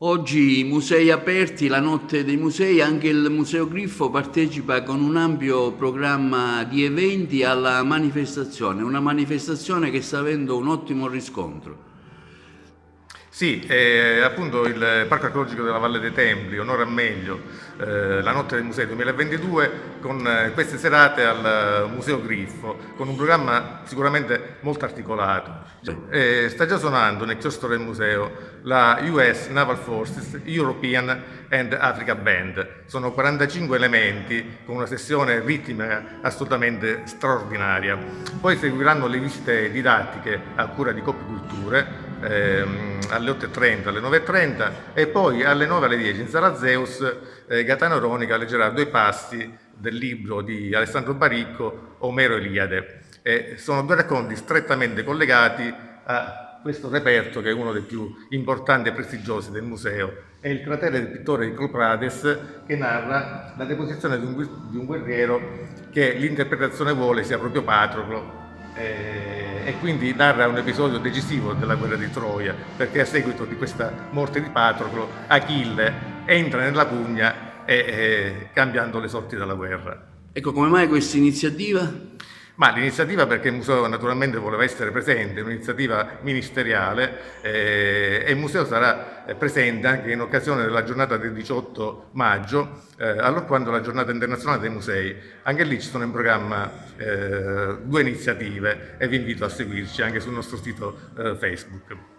Oggi musei aperti, la notte dei musei, anche il Museo Griffo partecipa con un ampio programma di eventi alla manifestazione, una manifestazione che sta avendo un ottimo riscontro. Sì, appunto il Parco Archeologico della Valle dei Templi onora meglio la Notte dei Musei 2022 con queste serate al Museo Griffo, con un programma sicuramente molto articolato. Sta già suonando nel chiostro del museo la US Naval Forces European and Africa Band. Sono 45 elementi con una sessione ritmica assolutamente straordinaria. Poi seguiranno le visite didattiche a cura di Coppie Culture alle 8.30, alle 9.30 e poi alle 9 alle 10 in Sala Zeus Gaetano Ronica leggerà due passi del libro di Alessandro Baricco, Omero Eliade. Sono due racconti strettamente collegati a questo reperto che è uno dei più importanti e prestigiosi del museo. È il cratere del pittore di Prades che narra la deposizione di un guerriero che l'interpretazione vuole sia proprio Patroclo, e quindi narra un episodio decisivo della guerra di Troia, perché a seguito di questa morte di Patroclo Achille entra nella pugna cambiando le sorti della guerra. Ecco, come mai questa iniziativa? Ma l'iniziativa, perché il museo naturalmente voleva essere presente, è un'iniziativa ministeriale e il museo sarà presente anche in occasione della giornata del 18 maggio, allorquando la giornata internazionale dei musei. Anche lì ci sono in programma due iniziative e vi invito a seguirci anche sul nostro sito Facebook.